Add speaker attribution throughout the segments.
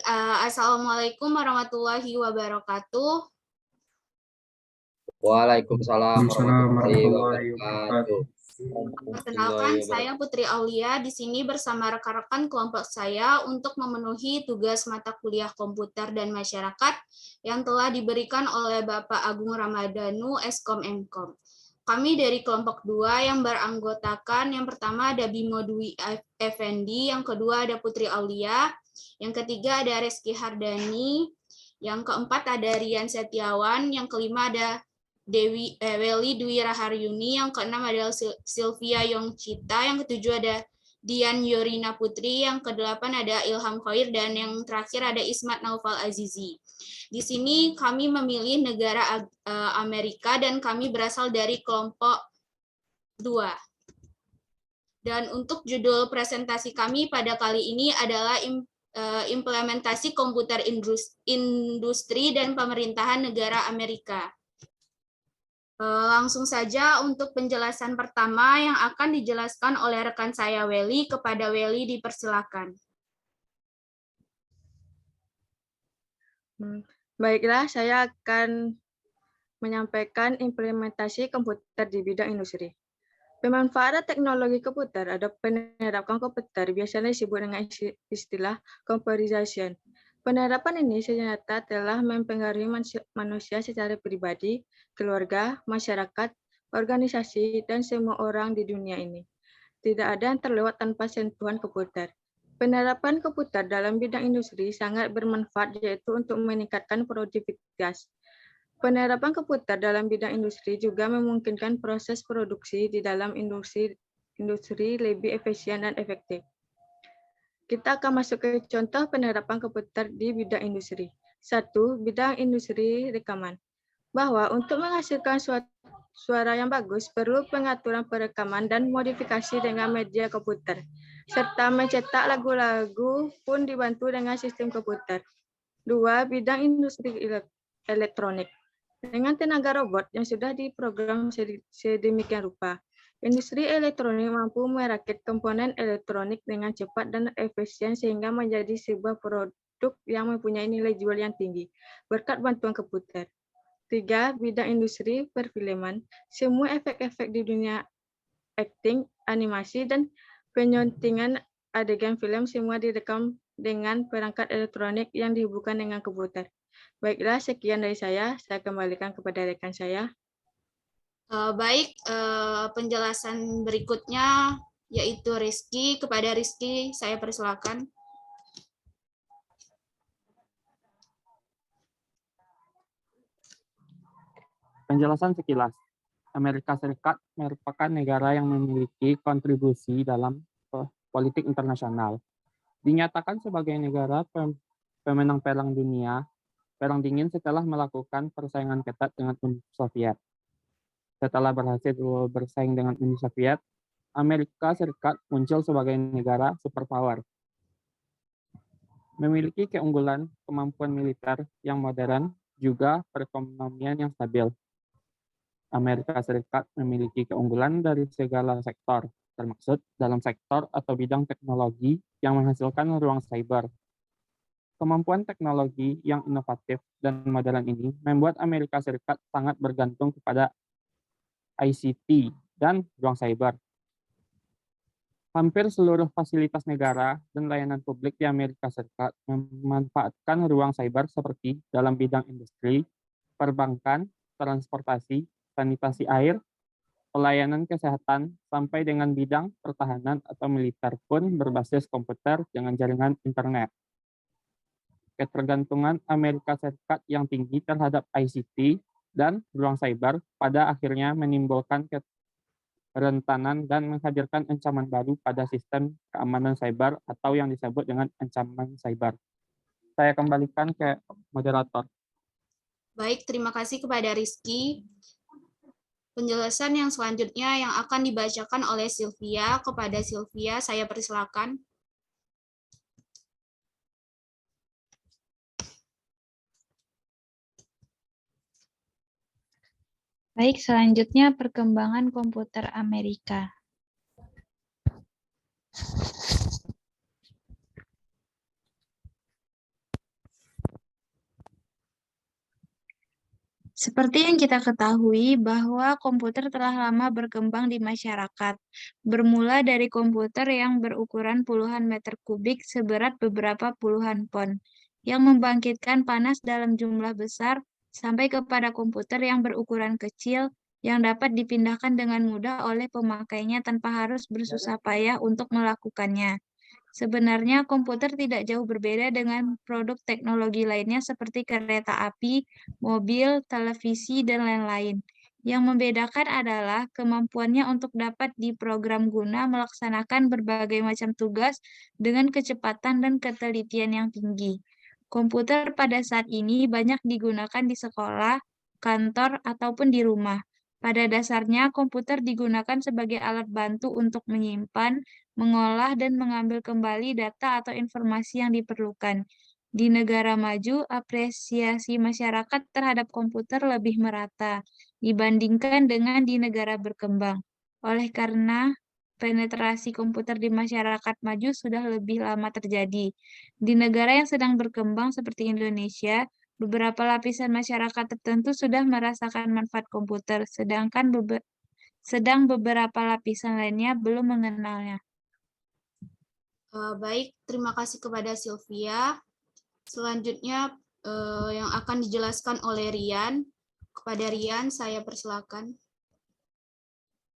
Speaker 1: Assalamualaikum warahmatullahi wabarakatuh.
Speaker 2: Waalaikumsalam warahmatullahi wabarakatuh.
Speaker 1: Perkenalkan, saya Putri Aulia di sini bersama rekan-rekan kelompok saya untuk memenuhi tugas mata kuliah komputer dan masyarakat yang telah diberikan oleh Bapak Agung Ramadhanu, Eskom Mkom. Kami dari kelompok 2 yang beranggotakan, yang pertama ada Bimo Dwi Effendi, yang kedua ada Putri Aulia, yang ketiga ada Reski Hardani, yang keempat ada Rian Setiawan, yang kelima ada Weli Dwi Raharyuni, yang keenam adalah Sylvia Yongcita, yang ketujuh ada Dian Yorina Putri, yang kedelapan ada Ilham Khair, dan yang terakhir ada Ismat Naufal Azizi. Di sini kami memilih negara Amerika dan kami berasal dari kelompok 2. Dan untuk judul presentasi kami pada kali ini adalah implementasi komputer industri dan pemerintahan negara Amerika. Langsung saja untuk penjelasan pertama yang akan dijelaskan oleh rekan saya Weli. Kepada Weli dipersilakan.
Speaker 3: Baiklah, saya akan menyampaikan implementasi komputer di bidang industri. Pemanfaatan teknologi komputer atau penerapan komputer biasanya disebut dengan istilah computerization. Penerapan ini ternyata telah mempengaruhi manusia secara pribadi, keluarga, masyarakat, organisasi, dan semua orang di dunia ini. Tidak ada yang terlewat tanpa sentuhan komputer. Penerapan komputer dalam bidang industri sangat bermanfaat, yaitu untuk meningkatkan produktivitas. Penerapan komputer dalam bidang industri juga memungkinkan proses produksi di dalam industri lebih efisien dan efektif. Kita akan masuk ke contoh penerapan komputer di bidang industri. 1. Bidang industri rekaman. Bahwa untuk menghasilkan suara yang bagus perlu pengaturan perekaman dan modifikasi dengan media komputer, serta mencetak lagu-lagu pun dibantu dengan sistem komputer. 2. Bidang industri elektronik. Dengan tenaga robot yang sudah diprogram sedemikian rupa, industri elektronik mampu merakit komponen elektronik dengan cepat dan efisien sehingga menjadi sebuah produk yang mempunyai nilai jual yang tinggi berkat bantuan komputer. 3. Bidang industri perfilman. Semua efek-efek di dunia akting, animasi, dan penyuntingan adegan film semua direkam dengan perangkat elektronik yang dihubungkan dengan komputer. Baiklah, sekian dari saya kembalikan kepada rekan saya.
Speaker 1: Baik, penjelasan berikutnya yaitu Rizky. Kepada Rizky, saya persilakan.
Speaker 4: Penjelasan sekilas. Amerika Serikat merupakan negara yang memiliki kontribusi dalam politik internasional. Dinyatakan sebagai negara pemenang Perang Dingin setelah melakukan persaingan ketat dengan Uni Soviet. Setelah berhasil bersaing dengan Uni Soviet, Amerika Serikat muncul sebagai negara superpower. Memiliki keunggulan, kemampuan militer yang modern, juga perekonomian yang stabil. Amerika Serikat memiliki keunggulan dari segala sektor, termaksud dalam sektor atau bidang teknologi yang menghasilkan ruang cyber. Kemampuan teknologi yang inovatif dan modern ini membuat Amerika Serikat sangat bergantung kepada ICT dan ruang cyber. Hampir seluruh fasilitas negara dan layanan publik di Amerika Serikat memanfaatkan ruang cyber seperti dalam bidang industri, perbankan, transportasi, sanitasi air, pelayanan kesehatan, sampai dengan bidang pertahanan atau militer pun berbasis komputer dengan jaringan internet. Ketergantungan Amerika Serikat yang tinggi terhadap ICT dan ruang cyber pada akhirnya menimbulkan kerentanan dan menghadirkan ancaman baru pada sistem keamanan cyber atau yang disebut dengan ancaman cyber. Saya kembalikan ke moderator.
Speaker 1: Baik, terima kasih kepada Rizky. Penjelasan yang selanjutnya yang akan dibacakan oleh Sylvia. Kepada Sylvia, saya persilakan.
Speaker 5: Baik, selanjutnya perkembangan komputer Amerika. Seperti yang kita ketahui bahwa komputer telah lama berkembang di masyarakat, bermula dari komputer yang berukuran puluhan meter kubik seberat beberapa puluhan pon, yang membangkitkan panas dalam jumlah besar, sampai kepada komputer yang berukuran kecil, yang dapat dipindahkan dengan mudah oleh pemakainya tanpa harus bersusah payah untuk melakukannya. Sebenarnya komputer tidak jauh berbeda dengan produk teknologi lainnya seperti kereta api, mobil, televisi, dan lain-lain. Yang membedakan adalah kemampuannya untuk dapat diprogram guna melaksanakan berbagai macam tugas dengan kecepatan dan ketelitian yang tinggi. Komputer pada saat ini banyak digunakan di sekolah, kantor, ataupun di rumah. Pada dasarnya, komputer digunakan sebagai alat bantu untuk menyimpan, mengolah, dan mengambil kembali data atau informasi yang diperlukan. Di negara maju, apresiasi masyarakat terhadap komputer lebih merata dibandingkan dengan di negara berkembang. Oleh karena penetrasi komputer di masyarakat maju sudah lebih lama terjadi. Di negara yang sedang berkembang seperti Indonesia, beberapa lapisan masyarakat tertentu sudah merasakan manfaat komputer, sedangkan beberapa lapisan lainnya belum mengenalnya.
Speaker 1: Baik, terima kasih kepada Sylvia. Selanjutnya yang akan dijelaskan oleh Rian. Kepada Rian, saya persilakan.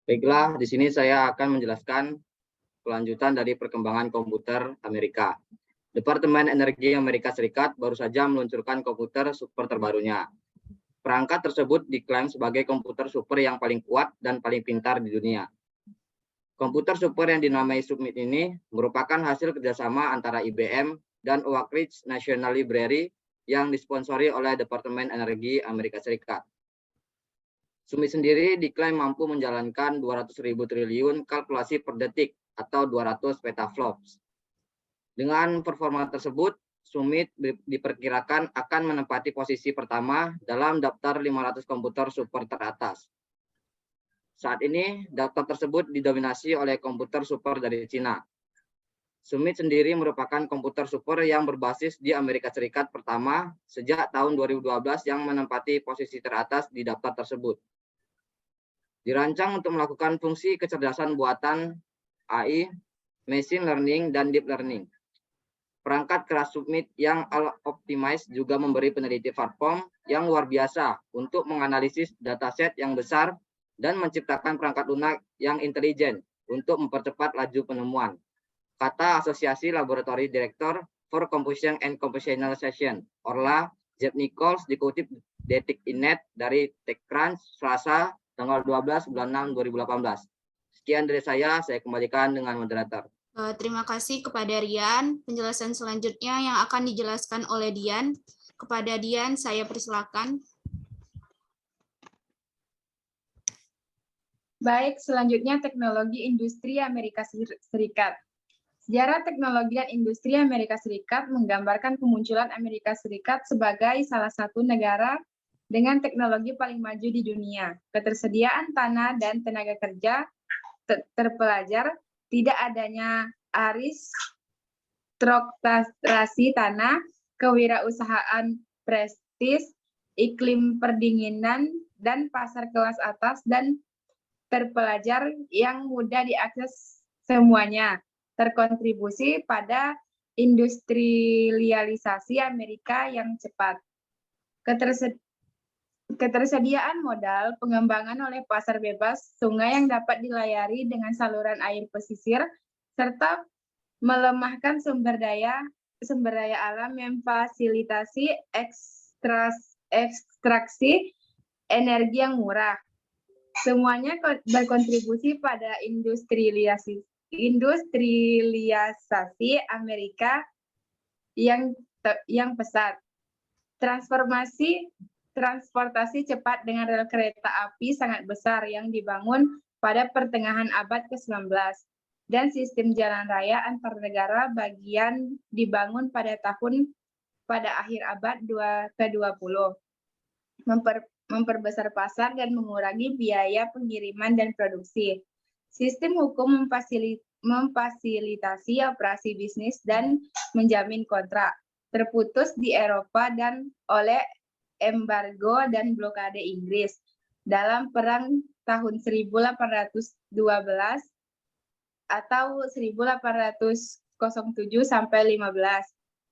Speaker 2: Baiklah, di sini saya akan menjelaskan kelanjutan dari perkembangan komputer Amerika. Departemen Energi Amerika Serikat baru saja meluncurkan komputer super terbarunya. Perangkat tersebut diklaim sebagai komputer super yang paling kuat dan paling pintar di dunia. Komputer super yang dinamai Summit ini merupakan hasil kerjasama antara IBM dan Oak Ridge National Library yang disponsori oleh Departemen Energi Amerika Serikat. Summit sendiri diklaim mampu menjalankan 200.000 triliun kalkulasi per detik atau 200 petaflops. Dengan performa tersebut, Summit diperkirakan akan menempati posisi pertama dalam daftar 500 komputer super teratas. Saat ini, daftar tersebut didominasi oleh komputer super dari Cina. Summit sendiri merupakan komputer super yang berbasis di Amerika Serikat pertama sejak tahun 2012 yang menempati posisi teratas di daftar tersebut. Dirancang untuk melakukan fungsi kecerdasan buatan, AI, machine learning, dan deep learning. Perangkat keras Summit yang optimized juga memberi peneliti platform yang luar biasa untuk menganalisis dataset yang besar dan menciptakan perangkat lunak yang intelijen untuk mempercepat laju penemuan, kata Asosiasi Laboratory Director for Computation and Computationalization, Orla Jeff Nichols, dikutip Detik.net dari TechCrunch, Selasa, tanggal 12 bulan 6 2018. Sekian dari saya kembalikan dengan moderator.
Speaker 1: Terima kasih kepada Rian. Penjelasan selanjutnya yang akan dijelaskan oleh Dian. Kepada Dian, saya persilakan.
Speaker 6: Baik, selanjutnya teknologi industri Amerika Serikat. Sejarah teknologi dan industri Amerika Serikat menggambarkan kemunculan Amerika Serikat sebagai salah satu negara dengan teknologi paling maju di dunia. Ketersediaan tanah dan tenaga kerja terpelajar, tidak adanya aristokrasi tanah, kewirausahaan prestis, iklim perdinginan, dan pasar kelas atas dan terpelajar yang mudah diakses semuanya, terkontribusi pada industrialisasi Amerika yang cepat. Ketersediaan modal, pengembangan oleh pasar bebas, sungai yang dapat dilayari dengan saluran air pesisir, serta melemahkan sumber daya alam memfasilitasi ekstraksi energi yang murah. Semuanya berkontribusi pada industrialisasi Amerika yang pesat. Transportasi cepat dengan rel kereta api sangat besar yang dibangun pada pertengahan abad ke-19 dan sistem jalan raya antar negara bagian dibangun pada akhir abad ke-20. Memperbesar pasar dan mengurangi biaya pengiriman dan produksi. Sistem hukum memfasilitasi operasi bisnis dan menjamin kontrak. Terputus di Eropa dan oleh embargo dan blokade Inggris. Dalam Perang tahun 1812 atau 1807 sampai 15,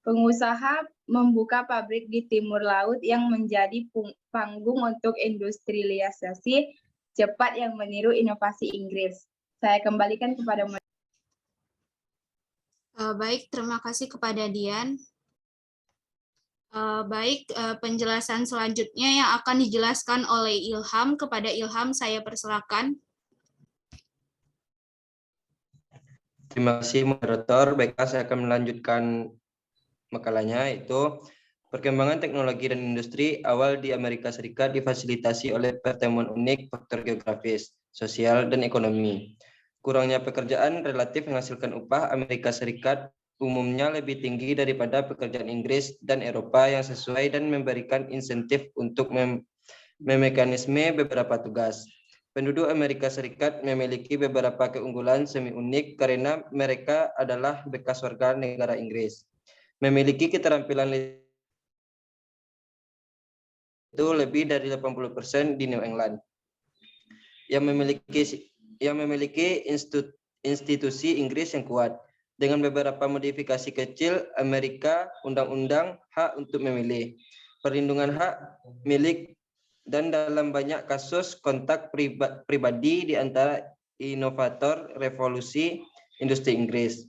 Speaker 6: pengusaha membuka pabrik di timur laut yang menjadi panggung untuk industrialisasi cepat yang meniru inovasi Inggris. Saya kembalikan kepada
Speaker 1: Baik, terima kasih kepada Dian. Baik, penjelasan selanjutnya yang akan dijelaskan oleh Ilham. Kepada Ilham, saya persilakan.
Speaker 7: Terima kasih moderator. Baiklah, saya akan melanjutkan makalahnya, yaitu perkembangan teknologi dan industri awal di Amerika Serikat difasilitasi oleh pertemuan unik faktor geografis, sosial, dan ekonomi. Kurangnya pekerjaan relatif menghasilkan upah Amerika Serikat umumnya lebih tinggi daripada pekerjaan Inggris dan Eropa yang sesuai dan memberikan insentif untuk memekanisme beberapa tugas. Penduduk Amerika Serikat memiliki beberapa keunggulan semi unik karena mereka adalah bekas warga negara Inggris. Memiliki keterampilan itu lebih dari 80% di New England. Yang memiliki institusi Inggris yang kuat. Dengan beberapa modifikasi kecil, Amerika undang-undang hak untuk memilih, perlindungan hak milik, dan dalam banyak kasus kontak pribadi di antara inovator revolusi industri Inggris.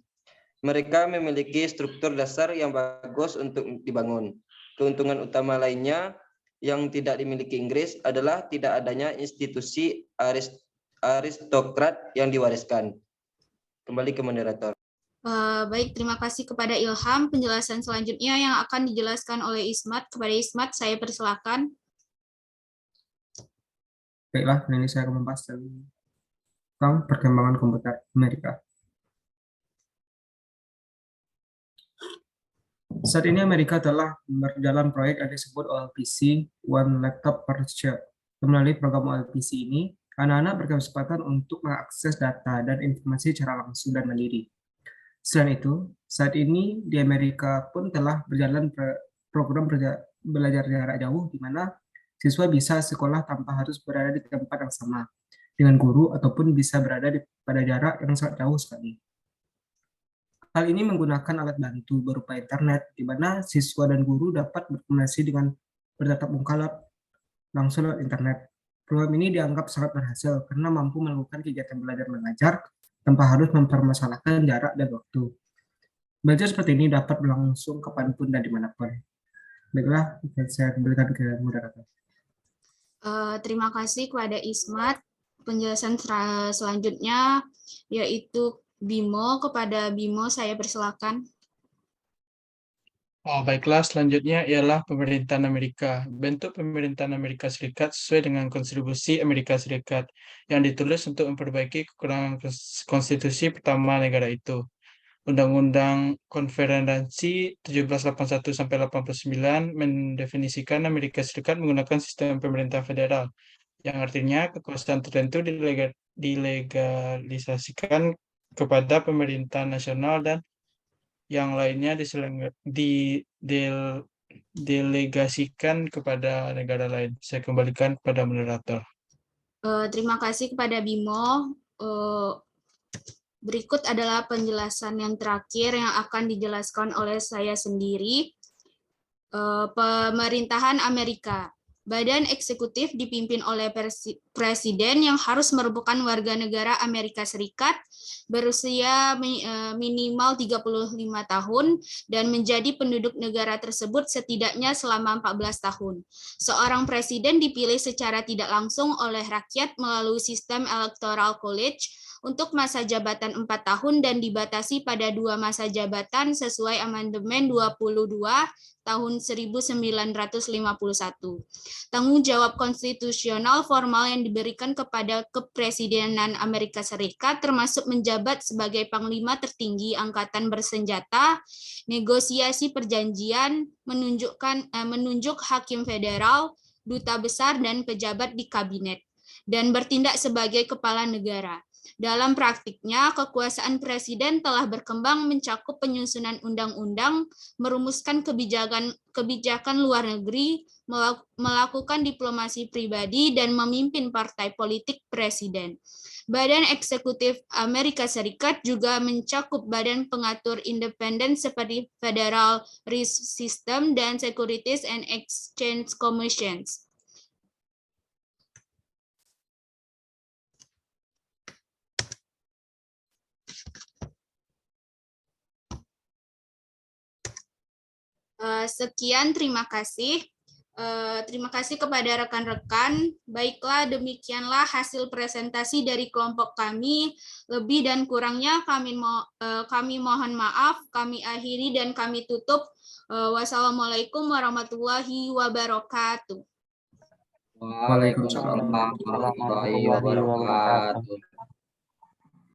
Speaker 7: Mereka memiliki struktur dasar yang bagus untuk dibangun. Keuntungan utama lainnya yang tidak dimiliki Inggris adalah tidak adanya institusi aristokrat yang diwariskan. Kembali ke moderator.
Speaker 1: Baik, terima kasih kepada Ilham. Penjelasan selanjutnya yang akan dijelaskan oleh Ismat. Kepada Ismat, saya persilakan.
Speaker 8: Baiklah, ini saya akan membahas tentang perkembangan komputer Amerika. Saat ini Amerika telah berjalan proyek yang disebut OLPC, One Laptop Per Child. Melalui program OLPC ini, anak-anak berkesempatan untuk mengakses data dan informasi secara langsung dan mandiri. Selain itu, saat ini di Amerika pun telah berjalan program belajar jarak jauh di mana siswa bisa sekolah tanpa harus berada di tempat yang sama dengan guru ataupun bisa berada pada jarak yang sangat jauh sekali. Hal ini menggunakan alat bantu berupa internet, di mana siswa dan guru dapat berkomunikasi dengan bertatap muka langsung lewat internet. Program ini dianggap sangat berhasil karena mampu melakukan kegiatan belajar mengajar tanpa harus mempermasalahkan jarak dan waktu. Belajar seperti ini dapat berlangsung kapanpun dan dimanapun. Baiklah, saya kembalikan ke moderator.
Speaker 1: Terima kasih kepada Ismat. Penjelasan selanjutnya yaitu Bimo. Kepada Bimo, saya persilakan.
Speaker 9: Baiklah, selanjutnya ialah pemerintahan Amerika. Bentuk pemerintahan Amerika Serikat sesuai dengan kontribusi Amerika Serikat yang ditulis untuk memperbaiki kekurangan konstitusi pertama negara itu. Undang-Undang Konfederasi 1781-89 mendefinisikan Amerika Serikat menggunakan sistem pemerintah federal, yang artinya kekuasaan tertentu dilegalisasikan kepada pemerintah nasional dan yang lainnya didelegasikan kepada negara lain. Saya kembalikan kepada moderator.
Speaker 1: Terima kasih kepada Bimo. Berikut adalah penjelasan yang terakhir yang akan dijelaskan oleh saya sendiri. Pemerintahan Amerika. Badan eksekutif dipimpin oleh presiden yang harus merupakan warga negara Amerika Serikat berusia minimal 35 tahun dan menjadi penduduk negara tersebut setidaknya selama 14 tahun. Seorang presiden dipilih secara tidak langsung oleh rakyat melalui sistem Electoral College untuk masa jabatan 4 tahun dan dibatasi pada 2 masa jabatan sesuai Amandemen 22 tahun 1951. Tanggung jawab konstitusional formal yang diberikan kepada Kepresidenan Amerika Serikat termasuk menjabat sebagai Panglima tertinggi Angkatan Bersenjata, negosiasi perjanjian, menunjuk hakim federal, duta besar dan pejabat di kabinet, dan bertindak sebagai kepala negara. Dalam praktiknya, kekuasaan presiden telah berkembang mencakup penyusunan undang-undang, merumuskan kebijakan luar negeri, melakukan diplomasi pribadi, dan memimpin partai politik presiden. Badan eksekutif Amerika Serikat juga mencakup badan pengatur independen seperti Federal Reserve System dan Securities and Exchange Commissions. Sekian, terima kasih. Terima kasih kepada rekan-rekan. Baiklah, demikianlah hasil presentasi dari kelompok kami. Lebih dan kurangnya kami mohon maaf, kami akhiri dan kami tutup. Wassalamualaikum warahmatullahi wabarakatuh.
Speaker 2: Waalaikumsalam warahmatullahi wabarakatuh.